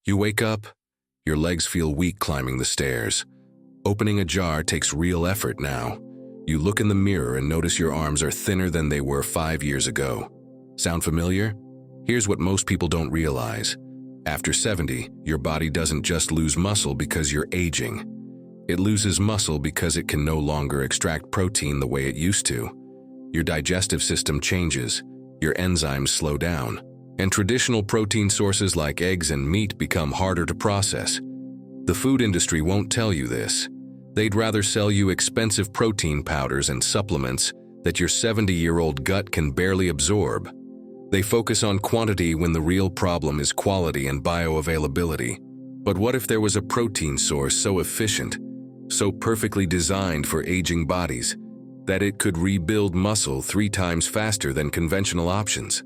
You wake up, your legs feel weak climbing the stairs. Opening a jar takes real effort now. You look in the mirror and notice your arms are thinner than they were 5 years ago. Sound familiar? Here's what most people don't realize. After 70, your body doesn't just lose muscle because you're aging. It loses muscle because it can no longer extract protein the way it used to. Your digestive system changes, your enzymes slow down, and traditional protein sources like eggs and meat become harder to process. The food industry won't tell you this. They'd rather sell you expensive protein powders and supplements that your 70-year-old gut can barely absorb. They focus on quantity when the real problem is quality and bioavailability. But what if there was a protein source so efficient, so perfectly designed for aging bodies, that it could rebuild muscle 3 times faster than conventional options?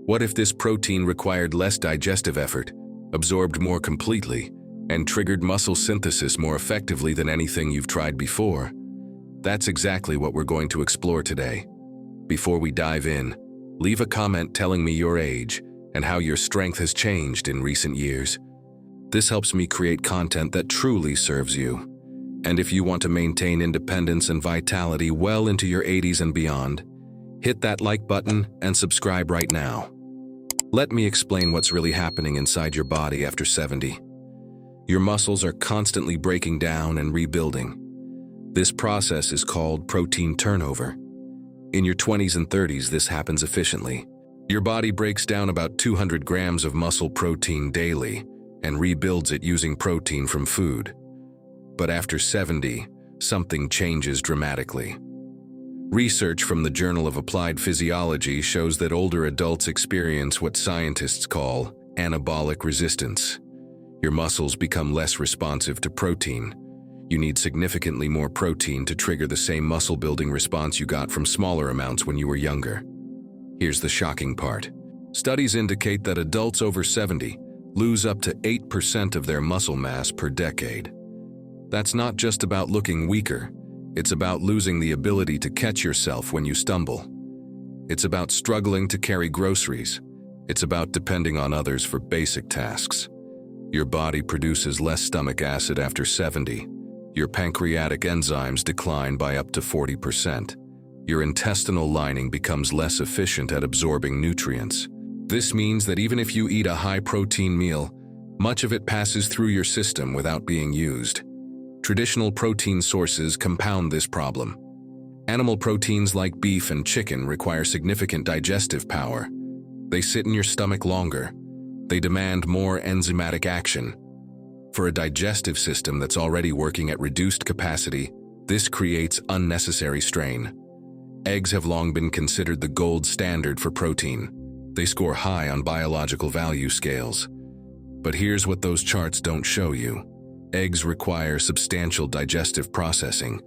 What if this protein required less digestive effort, absorbed more completely, and triggered muscle synthesis more effectively than anything you've tried before? That's exactly what we're going to explore today. Before we dive in, leave a comment telling me your age and how your strength has changed in recent years. This helps me create content that truly serves you. And if you want to maintain independence and vitality well into your 80s and beyond, hit that like button and subscribe right now. Let me explain what's really happening inside your body after 70. Your muscles are constantly breaking down and rebuilding. This process is called protein turnover. In your 20s and 30s, this happens efficiently. Your body breaks down about 200 grams of muscle protein daily and rebuilds it using protein from food. But after 70, something changes dramatically. Research from the Journal of Applied Physiology shows that older adults experience what scientists call anabolic resistance. Your muscles become less responsive to protein. You need significantly more protein to trigger the same muscle-building response you got from smaller amounts when you were younger. Here's the shocking part. Studies indicate that adults over 70 lose up to 8% of their muscle mass per decade. That's not just about looking weaker. It's about losing the ability to catch yourself when you stumble. It's about struggling to carry groceries. It's about depending on others for basic tasks. Your body produces less stomach acid after 70. Your pancreatic enzymes decline by up to 40%. Your intestinal lining becomes less efficient at absorbing nutrients. This means that even if you eat a high-protein meal, much of it passes through your system without being used. Traditional protein sources compound this problem. Animal proteins like beef and chicken require significant digestive power. They sit in your stomach longer. They demand more enzymatic action. For a digestive system that's already working at reduced capacity, this creates unnecessary strain. Eggs have long been considered the gold standard for protein. They score high on biological value scales. But here's what those charts don't show you. Eggs require substantial digestive processing.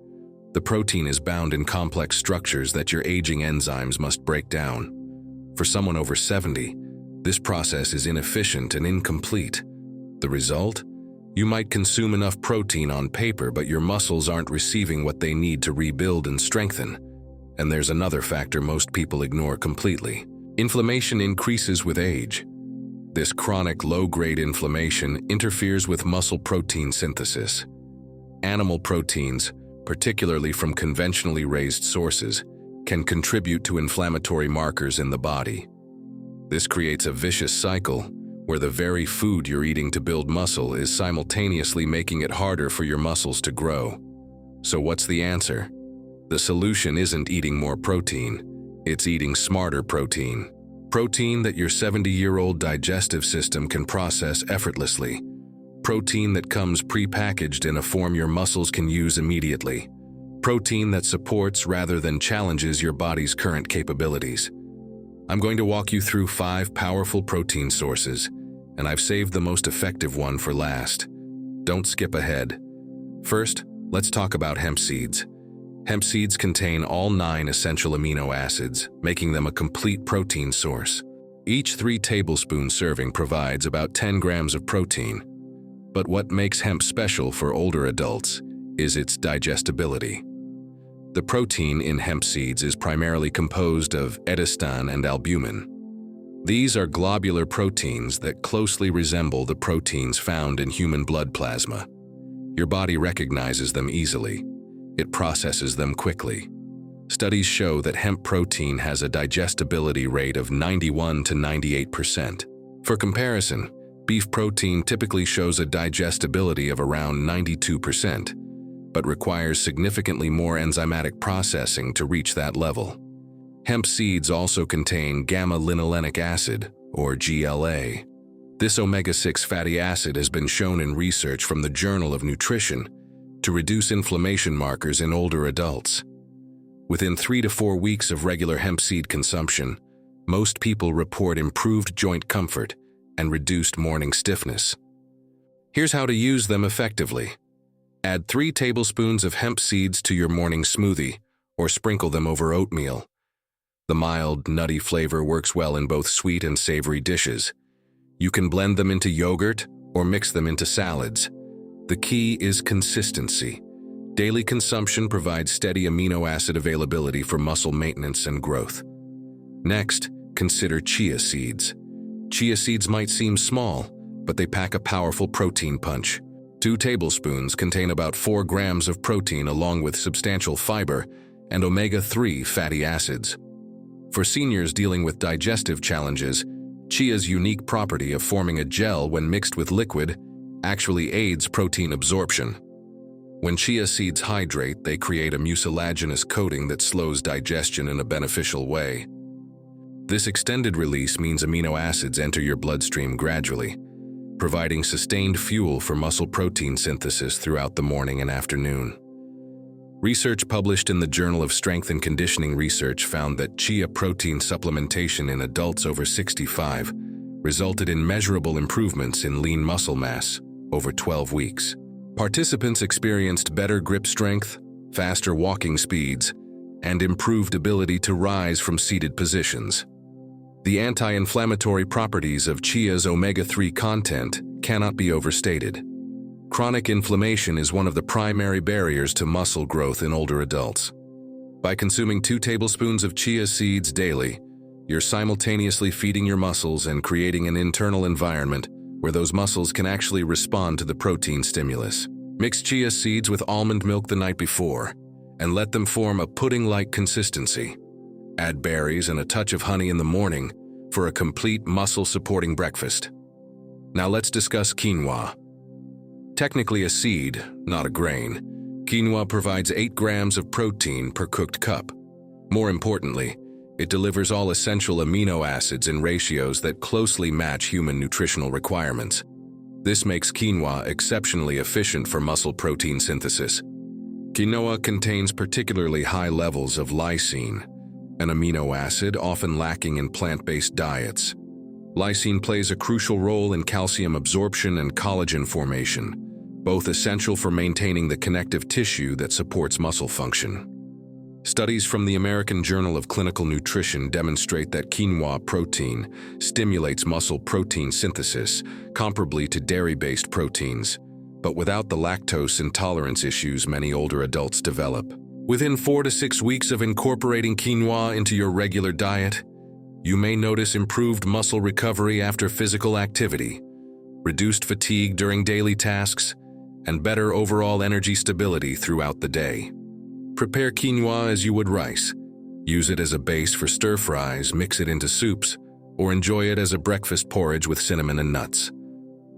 The protein is bound in complex structures that your aging enzymes must break down. For someone over 70, this process is inefficient and incomplete. The result? You might consume enough protein on paper, but your muscles aren't receiving what they need to rebuild and strengthen. And there's another factor most people ignore completely. Inflammation increases with age. This chronic low-grade inflammation interferes with muscle protein synthesis. Animal proteins, particularly from conventionally raised sources, can contribute to inflammatory markers in the body. This creates a vicious cycle where the very food you're eating to build muscle is simultaneously making it harder for your muscles to grow. So what's the answer? The solution isn't eating more protein, it's eating smarter protein. Protein that your 70-year-old digestive system can process effortlessly. Protein that comes pre-packaged in a form your muscles can use immediately. Protein that supports rather than challenges your body's current capabilities. I'm going to walk you through 5 powerful protein sources, and I've saved the most effective one for last. Don't skip ahead. First, let's talk about hemp seeds. Hemp seeds contain all 9 essential amino acids, making them a complete protein source. Each 3 tablespoon serving provides about 10 grams of protein. But what makes hemp special for older adults is its digestibility. The protein in hemp seeds is primarily composed of edestan and albumin. These are globular proteins that closely resemble the proteins found in human blood plasma. Your body recognizes them easily. It processes them quickly. Studies show that hemp protein has a digestibility rate of 91 to 98%. For comparison, beef protein typically shows a digestibility of around 92%, but requires significantly more enzymatic processing to reach that level. Hemp seeds also contain gamma-linolenic acid, or GLA. This omega-6 fatty acid has been shown in research from the Journal of Nutrition to reduce inflammation markers in older adults. Within 3 to 4 weeks of regular hemp seed consumption, most people report improved joint comfort and reduced morning stiffness. Here's how to use them effectively. Add 3 tablespoons of hemp seeds to your morning smoothie or sprinkle them over oatmeal. The mild, nutty flavor works well in both sweet and savory dishes. You can blend them into yogurt or mix them into salads. The key is consistency. Daily consumption provides steady amino acid availability for muscle maintenance and growth. Next, consider chia seeds. Chia seeds might seem small, but they pack a powerful protein punch. 2 tablespoons contain about 4 grams of protein along with substantial fiber and omega-3 fatty acids. For seniors dealing with digestive challenges, chia's unique property of forming a gel when mixed with liquid actually aids protein absorption. When chia seeds hydrate, they create a mucilaginous coating that slows digestion in a beneficial way. This extended release means amino acids enter your bloodstream gradually, providing sustained fuel for muscle protein synthesis throughout the morning and afternoon. Research published in the Journal of Strength and Conditioning Research found that chia protein supplementation in adults over 65 resulted in measurable improvements in lean muscle mass over 12 weeks. Participants experienced better grip strength, faster walking speeds, and improved ability to rise from seated positions. The anti-inflammatory properties of chia's omega-3 content cannot be overstated. Chronic inflammation is one of the primary barriers to muscle growth in older adults. By consuming 2 tablespoons of chia seeds daily, you're simultaneously feeding your muscles and creating an internal environment where those muscles can actually respond to the protein stimulus. Mix chia seeds with almond milk the night before and let them form a pudding-like consistency. Add berries and a touch of honey in the morning for a complete muscle-supporting breakfast. Now let's discuss quinoa. Technically a seed, not a grain, quinoa provides 8 grams of protein per cooked cup. More importantly, it delivers all essential amino acids in ratios that closely match human nutritional requirements. This makes quinoa exceptionally efficient for muscle protein synthesis. Quinoa contains particularly high levels of lysine, an amino acid often lacking in plant-based diets. Lysine plays a crucial role in calcium absorption and collagen formation, both essential for maintaining the connective tissue that supports muscle function. Studies from the American Journal of Clinical Nutrition demonstrate that quinoa protein stimulates muscle protein synthesis comparably to dairy-based proteins, but without the lactose intolerance issues many older adults develop. Within 4 to 6 weeks of incorporating quinoa into your regular diet, you may notice improved muscle recovery after physical activity, reduced fatigue during daily tasks, and better overall energy stability throughout the day. Prepare quinoa as you would rice. Use it as a base for stir-fries, mix it into soups, or enjoy it as a breakfast porridge with cinnamon and nuts.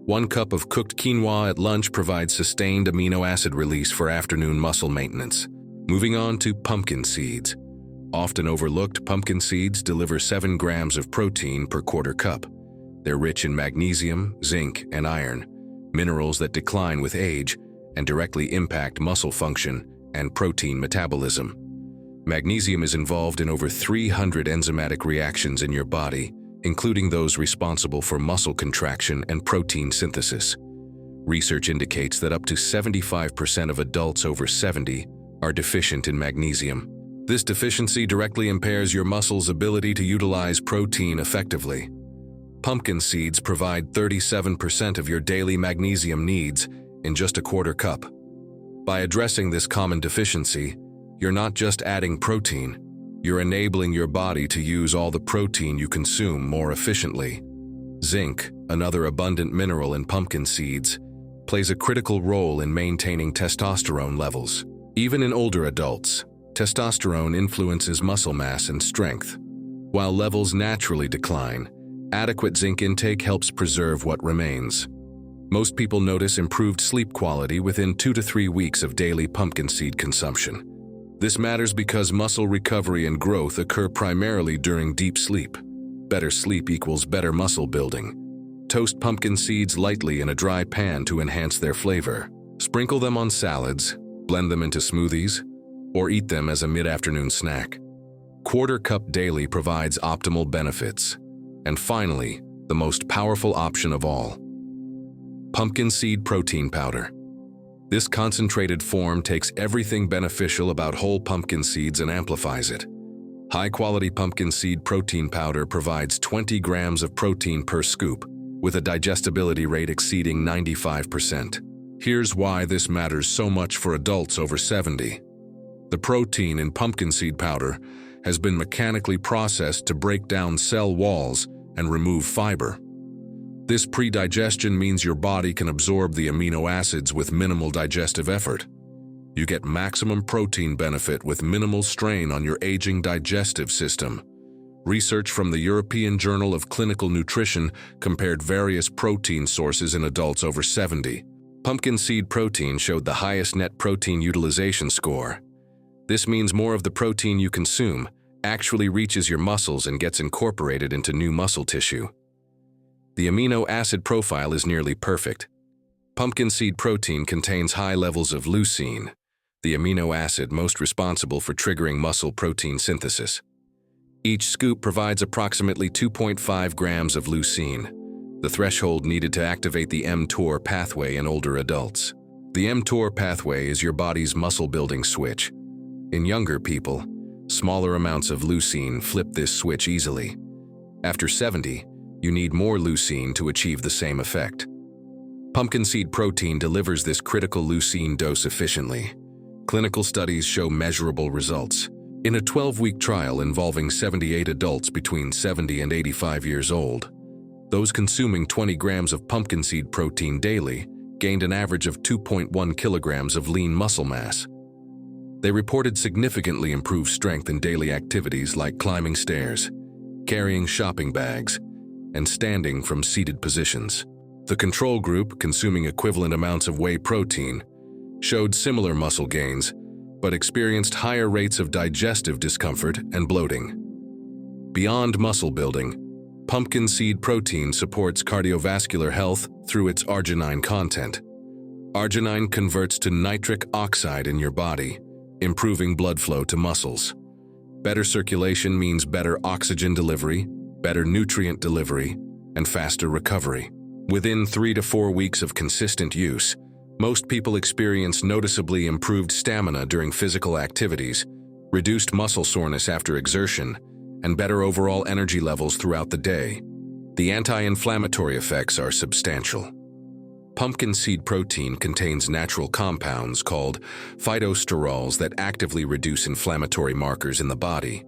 1 cup of cooked quinoa at lunch provides sustained amino acid release for afternoon muscle maintenance. Moving on to pumpkin seeds. Often overlooked, pumpkin seeds deliver 7 grams of protein per quarter cup. They're rich in magnesium, zinc, and iron, minerals that decline with age and directly impact muscle function and protein metabolism. Magnesium is involved in over 300 enzymatic reactions in your body, including those responsible for muscle contraction and protein synthesis. Research indicates that up to 75% of adults over 70 are deficient in magnesium. This deficiency directly impairs your muscles' ability to utilize protein effectively. Pumpkin seeds provide 37% of your daily magnesium needs in just a quarter cup. By addressing this common deficiency, you're not just adding protein, You're enabling your body to use all the protein you consume more efficiently. Zinc, another abundant mineral in pumpkin seeds, plays a critical role in maintaining testosterone levels. Even in older adults, testosterone influences muscle mass and strength. While levels naturally decline, adequate zinc intake helps preserve what remains. Most people notice improved sleep quality within 2 to 3 weeks of daily pumpkin seed consumption. This matters because muscle recovery and growth occur primarily during deep sleep. Better sleep equals better muscle building. Toast pumpkin seeds lightly in a dry pan to enhance their flavor. Sprinkle them on salads, blend them into smoothies, or eat them as a mid-afternoon snack. Quarter cup daily provides optimal benefits. And finally, the most powerful option of all: pumpkin seed protein powder. This concentrated form takes everything beneficial about whole pumpkin seeds and amplifies it. High-quality pumpkin seed protein powder provides 20 grams of protein per scoop, with a digestibility rate exceeding 95%. Here's why this matters so much for adults over 70. The protein in pumpkin seed powder has been mechanically processed to break down cell walls and remove fiber. This pre-digestion means your body can absorb the amino acids with minimal digestive effort. You get maximum protein benefit with minimal strain on your aging digestive system. Research from the European Journal of Clinical Nutrition compared various protein sources in adults over 70. Pumpkin seed protein showed the highest net protein utilization score. This means more of the protein you consume actually reaches your muscles and gets incorporated into new muscle tissue. The amino acid profile is nearly perfect. Pumpkin seed protein contains high levels of leucine, the amino acid most responsible for triggering muscle protein synthesis. Each scoop provides approximately 2.5 grams of leucine, the threshold needed to activate the mTOR pathway in older adults. The mTOR pathway is your body's muscle-building switch. In younger people, smaller amounts of leucine flip this switch easily. After 70, you need more leucine to achieve the same effect. Pumpkin seed protein delivers this critical leucine dose efficiently. Clinical studies show measurable results. In a 12-week trial involving 78 adults between 70 and 85 years old, those consuming 20 grams of pumpkin seed protein daily gained an average of 2.1 kilograms of lean muscle mass. They reported significantly improved strength in daily activities like climbing stairs, carrying shopping bags, and standing from seated positions. The control group, consuming equivalent amounts of whey protein, showed similar muscle gains, but experienced higher rates of digestive discomfort and bloating. Beyond muscle building, pumpkin seed protein supports cardiovascular health through its arginine content. Arginine converts to nitric oxide in your body, improving blood flow to muscles. Better circulation means better oxygen delivery, better nutrient delivery, and faster recovery. Within 3 to 4 weeks of consistent use, most people experience noticeably improved stamina during physical activities, reduced muscle soreness after exertion, and better overall energy levels throughout the day. The anti-inflammatory effects are substantial. Pumpkin seed protein contains natural compounds called phytosterols that actively reduce inflammatory markers in the body.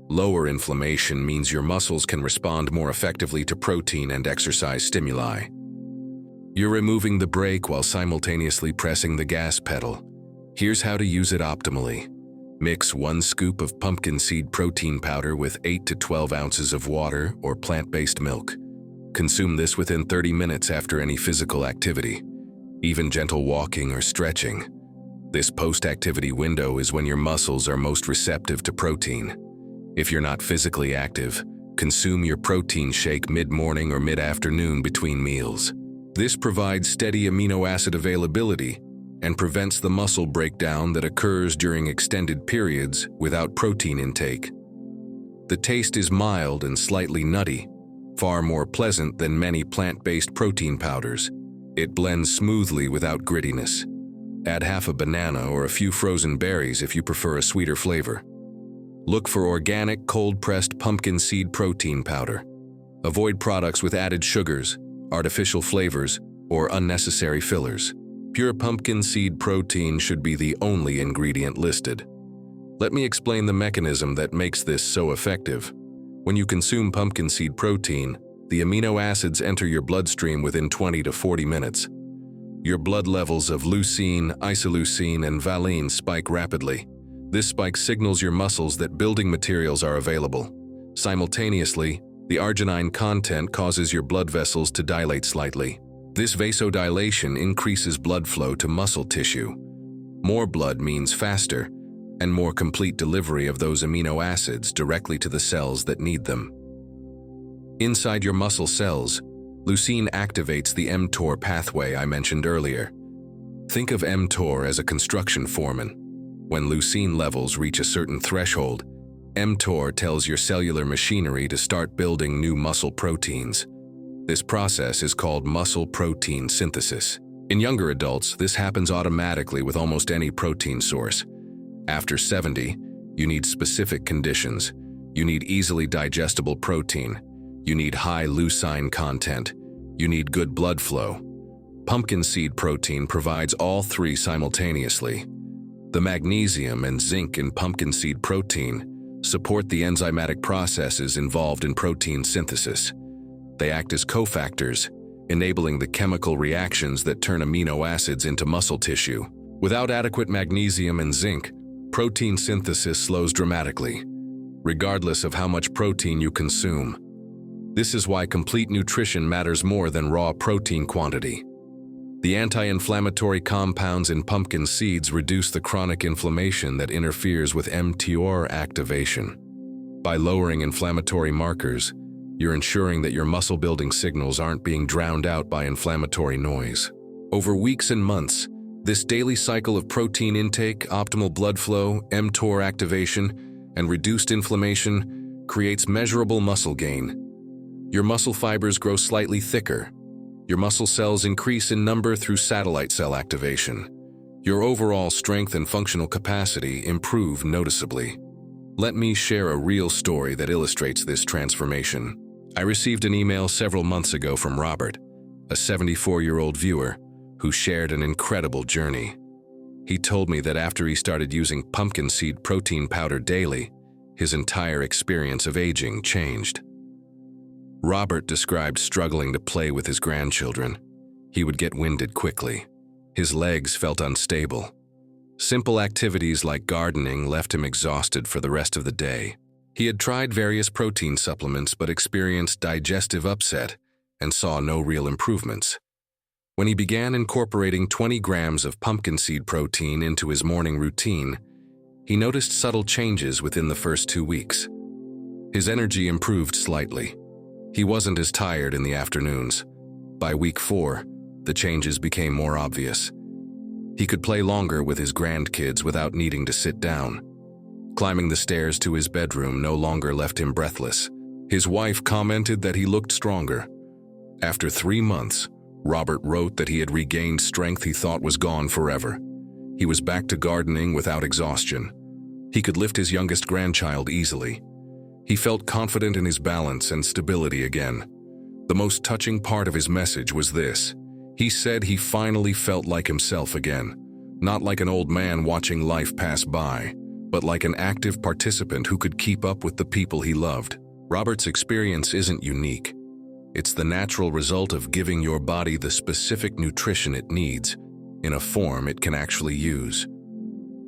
Lower inflammation means your muscles can respond more effectively to protein and exercise stimuli. You're removing the brake while simultaneously pressing the gas pedal. Here's how to use it optimally. Mix 1 scoop of pumpkin seed protein powder with 8 to 12 ounces of water or plant-based milk. Consume this within 30 minutes after any physical activity, even gentle walking or stretching. This post-activity window is when your muscles are most receptive to protein. If you're not physically active, consume your protein shake mid-morning or mid-afternoon between meals. This provides steady amino acid availability and prevents the muscle breakdown that occurs during extended periods without protein intake. The taste is mild and slightly nutty, far more pleasant than many plant-based protein powders. It blends smoothly without grittiness. Add half a banana or a few frozen berries if you prefer a sweeter flavor. Look for organic, cold-pressed pumpkin seed protein powder. Avoid products with added sugars, artificial flavors, or unnecessary fillers. Pure pumpkin seed protein should be the only ingredient listed. Let me explain the mechanism that makes this so effective. When you consume pumpkin seed protein, the amino acids enter your bloodstream within 20 to 40 minutes. Your blood levels of leucine, isoleucine, and valine spike rapidly. This spike signals your muscles that building materials are available. Simultaneously, the arginine content causes your blood vessels to dilate slightly. This vasodilation increases blood flow to muscle tissue. More blood means faster and more complete delivery of those amino acids directly to the cells that need them. Inside your muscle cells, leucine activates the mTOR pathway I mentioned earlier. Think of mTOR as a construction foreman. When leucine levels reach a certain threshold, mTOR tells your cellular machinery to start building new muscle proteins. This process is called muscle protein synthesis. In younger adults, this happens automatically with almost any protein source. After 70, you need specific conditions. You need easily digestible protein. You need high leucine content. You need good blood flow. Pumpkin seed protein provides all three simultaneously. The magnesium and zinc in pumpkin seed protein support the enzymatic processes involved in protein synthesis. They act as cofactors, enabling the chemical reactions that turn amino acids into muscle tissue. Without adequate magnesium and zinc, protein synthesis slows dramatically, regardless of how much protein you consume. This is why complete nutrition matters more than raw protein quantity. The anti-inflammatory compounds in pumpkin seeds reduce the chronic inflammation that interferes with mTOR activation. By lowering inflammatory markers, you're ensuring that your muscle-building signals aren't being drowned out by inflammatory noise. Over weeks and months, this daily cycle of protein intake, optimal blood flow, mTOR activation, and reduced inflammation creates measurable muscle gain. Your muscle fibers grow slightly thicker. Your muscle cells increase in number through satellite cell activation. Your overall strength and functional capacity improve noticeably. Let me share a real story that illustrates this transformation. I received an email several months ago from Robert, a 74-year-old viewer, who shared an incredible journey. He told me that after he started using pumpkin seed protein powder daily, his entire experience of aging changed. Robert described struggling to play with his grandchildren. He would get winded quickly. His legs felt unstable. Simple activities like gardening left him exhausted for the rest of the day. He had tried various protein supplements but experienced digestive upset and saw no real improvements. When he began incorporating 20 grams of pumpkin seed protein into his morning routine, he noticed subtle changes within the first 2 weeks. His energy improved slightly. He wasn't as tired in the afternoons. By week 4, the changes became more obvious. He could play longer with his grandkids without needing to sit down. Climbing the stairs to his bedroom no longer left him breathless. His wife commented that he looked stronger. After 3 months, Robert wrote that he had regained strength he thought was gone forever. He was back to gardening without exhaustion. He could lift his youngest grandchild easily. He felt confident in his balance and stability again. The most touching part of his message was this. He said he finally felt like himself again, not like an old man watching life pass by, but like an active participant who could keep up with the people he loved. Robert's experience isn't unique. It's the natural result of giving your body the specific nutrition it needs, in a form it can actually use.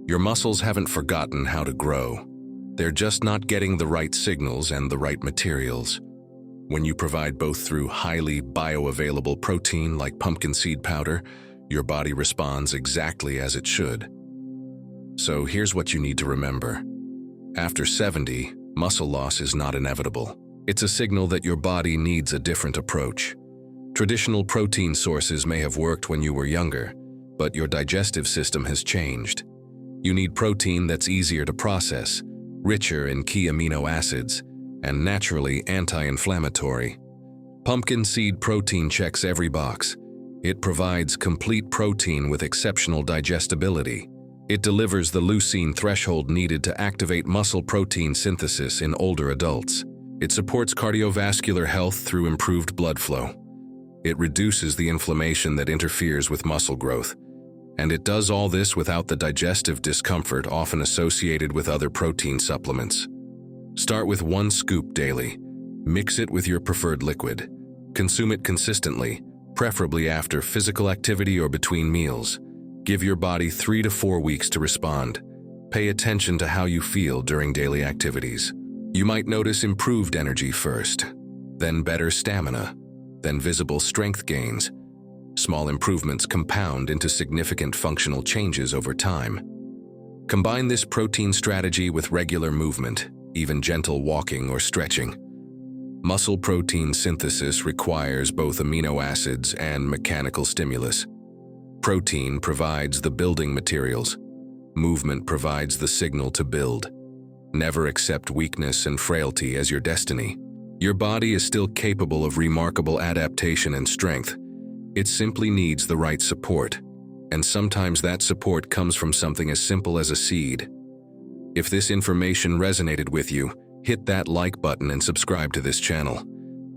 Your muscles haven't forgotten how to grow. They're just not getting the right signals and the right materials. When you provide both through highly bioavailable protein like pumpkin seed powder, your body responds exactly as it should. So here's what you need to remember. After 70, muscle loss is not inevitable. It's a signal that your body needs a different approach. Traditional protein sources may have worked when you were younger, but your digestive system has changed. You need protein that's easier to process, richer in key amino acids, and naturally anti-inflammatory. Pumpkin seed protein checks every box. It provides complete protein with exceptional digestibility. It delivers the leucine threshold needed to activate muscle protein synthesis in older adults. It supports cardiovascular health through improved blood flow. It reduces the inflammation that interferes with muscle growth. And it does all this without the digestive discomfort often associated with other protein supplements. Start with 1 scoop daily. Mix it with your preferred liquid. Consume it consistently, preferably after physical activity or between meals. Give your body 3 to 4 weeks to respond. Pay attention to how you feel during daily activities. You might notice improved energy first, then better stamina, then visible strength gains. Small improvements compound into significant functional changes over time. Combine this protein strategy with regular movement, even gentle walking or stretching. Muscle protein synthesis requires both amino acids and mechanical stimulus. Protein provides the building materials. Movement provides the signal to build. Never accept weakness and frailty as your destiny. Your body is still capable of remarkable adaptation and strength. It simply needs the right support, and sometimes that support comes from something as simple as a seed. If this information resonated with you, hit that like button and subscribe to this channel.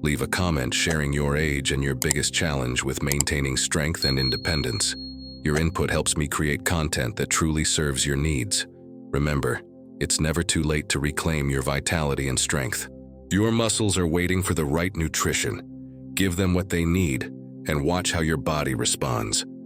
Leave a comment sharing your age and your biggest challenge with maintaining strength and independence. Your input helps me create content that truly serves your needs. Remember, it's never too late to reclaim your vitality and strength. Your muscles are waiting for the right nutrition. Give them what they need, and watch how your body responds.